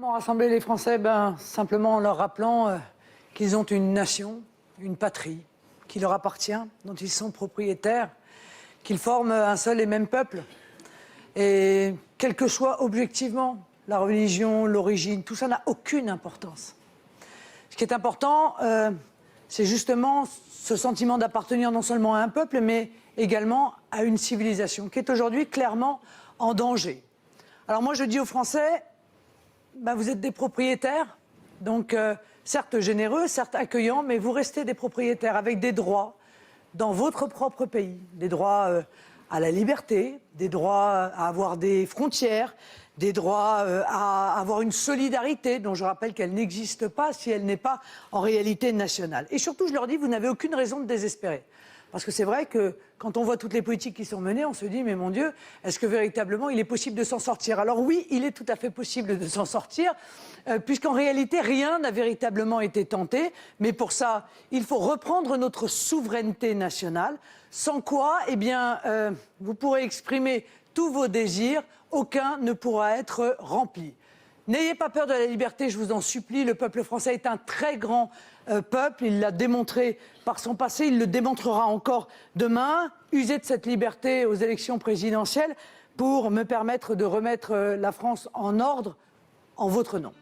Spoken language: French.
Comment rassembler les Français? Simplement en leur rappelant qu'ils ont une nation, une patrie qui leur appartient, dont ils sont propriétaires, qu'ils forment un seul et même peuple. Et quel que soit objectivement la religion, l'origine, tout ça n'a aucune importance. Ce qui est important, c'est justement ce sentiment d'appartenir non seulement à un peuple, mais également à une civilisation qui est aujourd'hui clairement en danger. Alors moi, je dis aux Français, vous êtes des propriétaires, donc certes généreux, certes accueillants, mais vous restez des propriétaires avec des droits dans votre propre pays, des droits à la liberté, des droits à avoir des frontières, des droits à avoir une solidarité dont je rappelle qu'elle n'existe pas si elle n'est pas en réalité nationale. Et surtout, je leur dis, vous n'avez aucune raison de désespérer. Parce que c'est vrai que quand on voit toutes les politiques qui sont menées, on se dit, mais mon Dieu, est-ce que véritablement il est possible de s'en sortir? Alors oui, il est tout à fait possible de s'en sortir, puisqu'en réalité, rien n'a véritablement été tenté. Mais pour ça, il faut reprendre notre souveraineté nationale, sans quoi, vous pourrez exprimer tous vos désirs, aucun ne pourra être rempli. N'ayez pas peur de la liberté, je vous en supplie. Le peuple français est un très grand peuple. Il l'a démontré par son passé, il le démontrera encore demain. Usez de cette liberté aux élections présidentielles pour me permettre de remettre la France en ordre en votre nom.